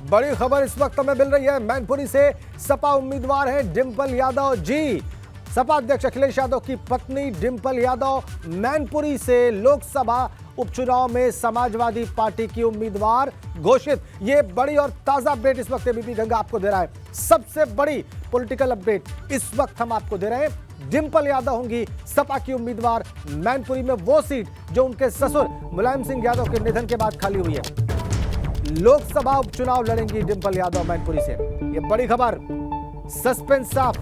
बड़ी खबर इस वक्त हमें मिल रही है मैनपुरी से। सपा उम्मीदवार हैं डिंपल यादव जी। सपा अध्यक्ष अखिलेश यादव की पत्नी डिंपल यादव मैनपुरी से लोकसभा उपचुनाव में समाजवादी पार्टी की उम्मीदवार घोषित। ये बड़ी और ताजा अपडेट इस वक्त एबीपी गंगा आपको दे रहा है। सबसे बड़ी पॉलिटिकल अपडेट इस वक्त हम आपको दे रहे हैं। डिंपल यादव होंगी सपा की उम्मीदवार मैनपुरी में, वो सीट जो उनके ससुर मुलायम सिंह यादव के निधन के बाद खाली हुई है। लोकसभा उपचुनाव लड़ेंगी डिंपल यादव मैनपुरी से। ये बड़ी खबर, सस्पेंस साफ।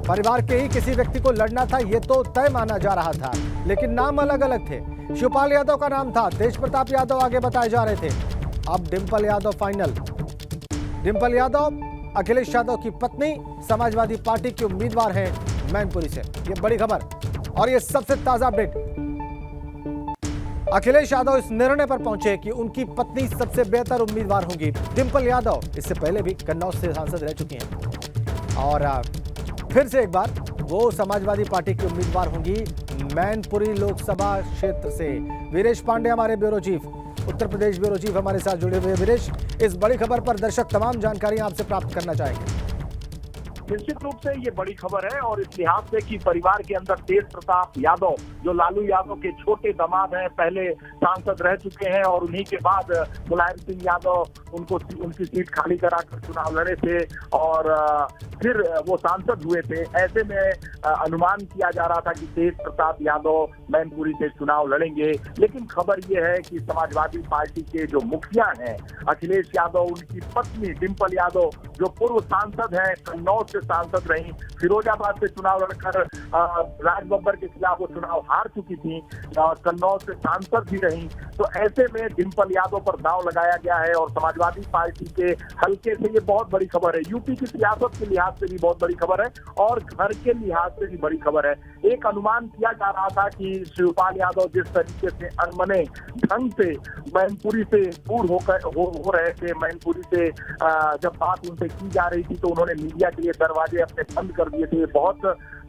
परिवार के ही किसी व्यक्ति को लड़ना था, ये तो तय माना जा रहा था, लेकिन नाम अलग अलग थे। शिवपाल यादव का नाम था, तेज प्रताप यादव आगे बताए जा रहे थे। अब डिंपल यादव फाइनल। डिंपल यादव अखिलेश यादव की पत्नी, समाजवादी पार्टी की उम्मीदवार हैं मैनपुरी से। ये बड़ी खबर और ये सबसे ताजा अपडेट। अखिलेश यादव इस निर्णय पर पहुंचे कि उनकी पत्नी सबसे बेहतर उम्मीदवार होंगी। डिंपल यादव इससे पहले भी कन्नौज से सांसद रह चुकी हैं और फिर से एक बार वो समाजवादी पार्टी की उम्मीदवार होंगी मैनपुरी लोकसभा क्षेत्र से। वीरेश पांडे हमारे bureau chief, Uttar Pradesh bureau chief हमारे साथ जुड़े हुए। वीरेश, इस बड़ी खबर पर दर्शक तमाम जानकारियां आपसे प्राप्त करना चाहेंगे। निश्चित रूप से ये बड़ी खबर है और इस लिहाज से कि परिवार के अंदर तेज प्रताप यादव जो लालू यादव के छोटे दामाद हैं, पहले सांसद रह चुके हैं और उन्हीं के बाद मुलायम सिंह यादव उनकी सीट खाली कराकर चुनाव लड़े थे और फिर वो सांसद हुए थे। ऐसे में अनुमान किया जा रहा था कि तेज प्रताप यादव मैनपुरी से चुनाव लड़ेंगे, लेकिन खबर ये है कि समाजवादी पार्टी के जो मुखिया हैं अखिलेश यादव, उनकी पत्नी डिंपल यादव जो पूर्व सांसद हैं, कन्नौज से सांसद रही, फिरोजाबाद से चुनाव लड़कर राज बब्बर के खिलाफ वो चुनाव हार चुकी थी, कन्नौज से सांसद भी रही। तो ऐसे में डिंपल यादव पर दांव लगाया गया है और समाजवादी पार्टी के हल्के से ये बहुत बड़ी खबर है। यूपी की सियासत के लिहाज से भी बहुत बड़ी खबर है और घर के लिहाज से भी बड़ी खबर है। एक अनुमान किया जा रहा था कि शिवपाल यादव जिस तरीके से अनमने ढंग से मैनपुरी से दूर हो रहे थे, मैनपुरी से जब बात उनसे की जा रही थी तो उन्होंने मीडिया के लिए दरवाजे अपने बंद कर दिए थे। बहुत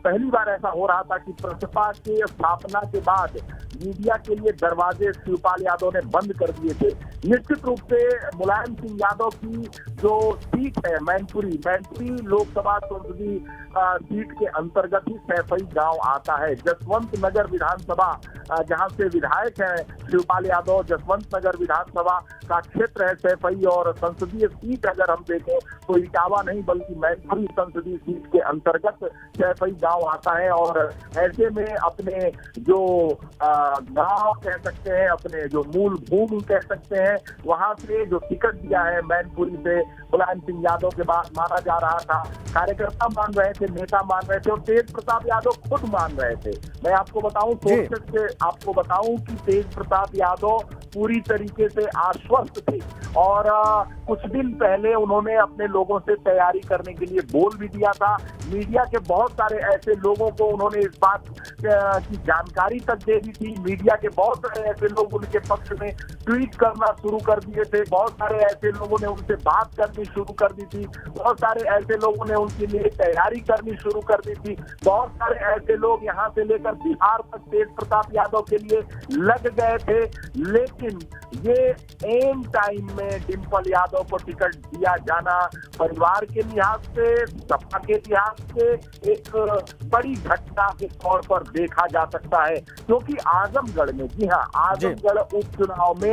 पहली बार ऐसा हो रहा था कि प्रसपा के स्थापना के बाद मीडिया के लिए दरवाजे शिवपाल यादव ने बंद कर दिए थे। निश्चित रूप से मुलायम सिंह यादव की जो सीट है मैनपुरी लोकसभा संसदीय सीट के अंतर्गत ही सैफई गांव आता है। जसवंत नगर विधानसभा जहां से विधायक हैं शिवपाल यादव, जसवंत नगर विधानसभा का क्षेत्र है सैफई और संसदीय सीट अगर हम देखें तो इटावा नहीं बल्कि मैनपुरी संसदीय सीट के अंतर्गत सैफई गांव आता है। और ऐसे में अपने जो गांव कह सकते हैं, अपने जो मूल भूमि कह सकते हैं, वहां से जो टिकट दिया है मैनपुरी से मुलायम सिंह यादव के बाद माना जा रहा था, कार्यकर्ता मान रहे थे, नेता मान रहे थे और तेज प्रताप यादव खुद मान रहे थे। मैं आपको बताऊं सोर्सेस से आपको बताऊं कि तेज प्रताप यादव पूरी तरीके से आश्वस्त थे और कुछ दिन पहले उन्होंने अपने लोगों से तैयारी करने के लिए बोल भी दिया था। मीडिया के बहुत सारे ऐसे लोगों को उन्होंने इस बात की जानकारी तक दे दी थी। मीडिया के बहुत सारे ऐसे लोग उनके पक्ष में ट्वीट करना शुरू कर दिए थे, बहुत सारे ऐसे लोगों ने उनसे बात करनी शुरू कर दी थी, बहुत सारे ऐसे लोगों ने उनके लिए तैयारी करनी शुरू कर दी थी। बहुत सारे ऐसे लोग यहाँ से लेकर बिहार तक तेज प्रताप यादव के लिए लग गए थे, लेकिन ये एंड टाइम में डिंपल यादव को टिकट दिया जाना परिवार के लिहाज से, सपा के लिहाज से एक बड़ी घटना के तौर पर देखा जा सकता है। क्योंकि आजमगढ़ में, जी हाँ, आजमगढ़ उपचुनाव में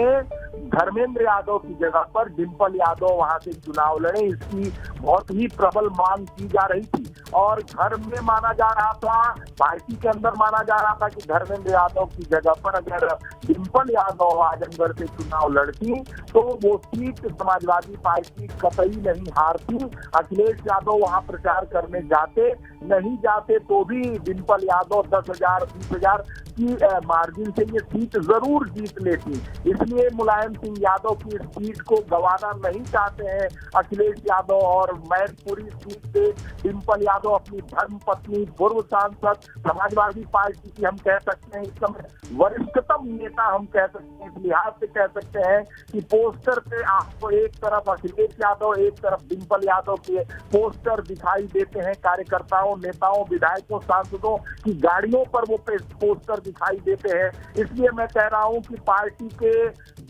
धर्मेंद्र यादव की जगह पर डिंपल यादव वहां से चुनाव लड़े, इसकी बहुत ही प्रबल मांग की जा रही थी और घर में माना जा रहा था, पार्टी के अंदर माना जा रहा था कि धर्मेंद्र यादव की जगह पर अगर डिंपल यादव आजमगढ़ से चुनाव लड़ती तो वो सीट समाजवादी पार्टी कतई नहीं हारती। अखिलेश यादव वहां प्रचार करने जाते, नहीं जाते तो भी डिंपल यादव 10,000 20,000 की मार्जिन से ये सीट जरूर जीत लेती। इसलिए मुलायम सिंह यादव की इस सीट को गंवाना नहीं चाहते हैं अखिलेश यादव और मैनपुरी सीट से डिंपल यादव अपनी धर्म पत्नी, पूर्व सांसद, समाजवादी पार्टी की हम कह सकते हैं इस समय वरिष्ठतम नेता हम कह सकते हैं, इस लिहाज से कह सकते हैं कि पोस्टर पे आपको एक तरफ अखिलेश यादव, एक तरफ डिंपल यादव के पोस्टर दिखाई देते हैं कार्यकर्ताओं, नेताओं, विधायकों, सांसदों की गाड़ियों पर वो पोस्टर दिखाई देते हैं। इसलिए मैं कह रहा हूं कि पार्टी की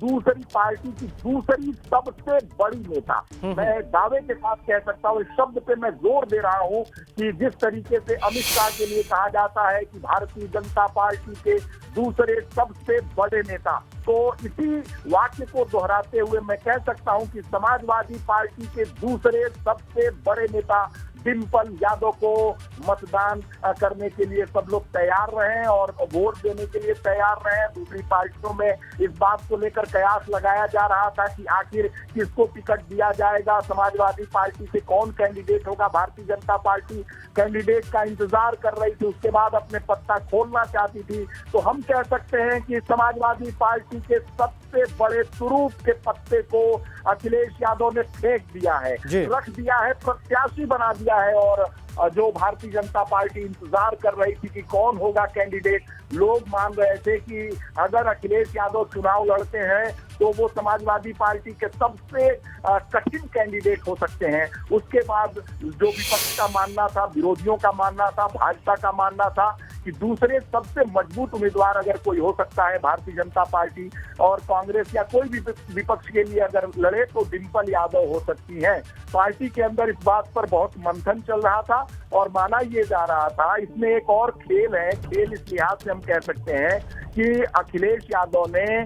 दूसरी सबसे बड़ी नेता, मैं दावे के साथ कह सकता हूं, इस शब्द पे मैं जोर दे रहा हूं कि जिस तरीके से अमित शाह के लिए कहा जाता है कि भारतीय जनता पार्टी के दूसरे सबसे बड़े नेता, तो इसी वाक्य को दोहराते हुए मैं कह सकता हूं कि समाजवादी पार्टी के दूसरे सबसे बड़े नेता डिंपल यादव को मतदान करने के लिए सब लोग तैयार रहे और वोट देने के लिए तैयार रहे। दूसरी पार्टियों में इस बात को लेकर कयास लगाया जा रहा था कि आखिर किसको टिकट दिया जाएगा, समाजवादी पार्टी से कौन कैंडिडेट होगा। भारतीय जनता पार्टी कैंडिडेट का इंतजार कर रही थी, उसके बाद अपने पत्ता खोलना चाहती थी। तो हम कह सकते हैं कि समाजवादी पार्टी के सबसे बड़े तुरूप के पत्ते को अखिलेश यादव ने फेंक दिया है, रख दिया है, प्रत्याशी बना दिया है। और जो भारतीय जनता पार्टी इंतजार कर रही थी कि कौन होगा कैंडिडेट, लोग मान रहे थे कि अगर अखिलेश यादव चुनाव लड़ते हैं तो वो समाजवादी पार्टी के सबसे कठिन कैंडिडेट हो सकते हैं। उसके बाद जो विपक्ष का मानना था, विरोधियों का मानना था, भाजपा का मानना था कि दूसरे सबसे मजबूत उम्मीदवार अगर कोई हो सकता है भारतीय जनता पार्टी और कांग्रेस या कोई भी विपक्ष के लिए अगर लड़े तो डिंपल यादव हो सकती हैं। पार्टी के अंदर इस बात पर बहुत मंथन चल रहा था और माना ये जा रहा था, इसमें एक और खेल है। खेल इस लिहाज से हम कह सकते हैं कि अखिलेश यादव ने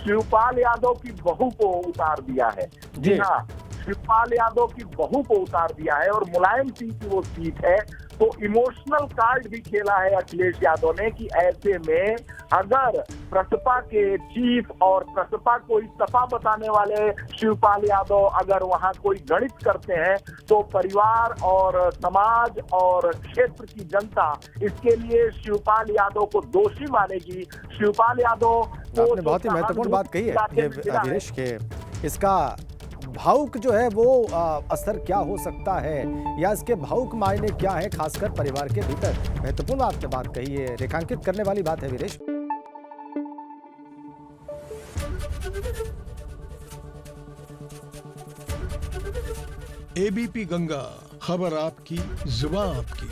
शिवपाल यादव की बहू को उतार दिया है। जी हाँ, शिवपाल यादव की बहू को उतार दिया है और मुलायम सिंह की वो सीट है। तो इमोशनल कार्ड भी खेला है अखिलेश यादव ने कि ऐसे में अगर प्रसपा के चीफ और प्रसपा को इस्तीफा बताने वाले शिवपाल यादव अगर वहां कोई गणित करते हैं तो परिवार और समाज और क्षेत्र की जनता इसके लिए शिवपाल यादव को दोषी मानेगी। शिवपाल यादव को आपने बहुत ही महत्वपूर्ण बात कही है अखिलेश के, इसका भावुक जो है वो असर क्या हो सकता है या इसके भावुक मायने क्या है, खासकर परिवार के भीतर। महत्वपूर्ण आपने बात कही है, रेखांकित करने वाली बात है वीरेश। एबीपी गंगा, खबर आपकी, जुबान आपकी।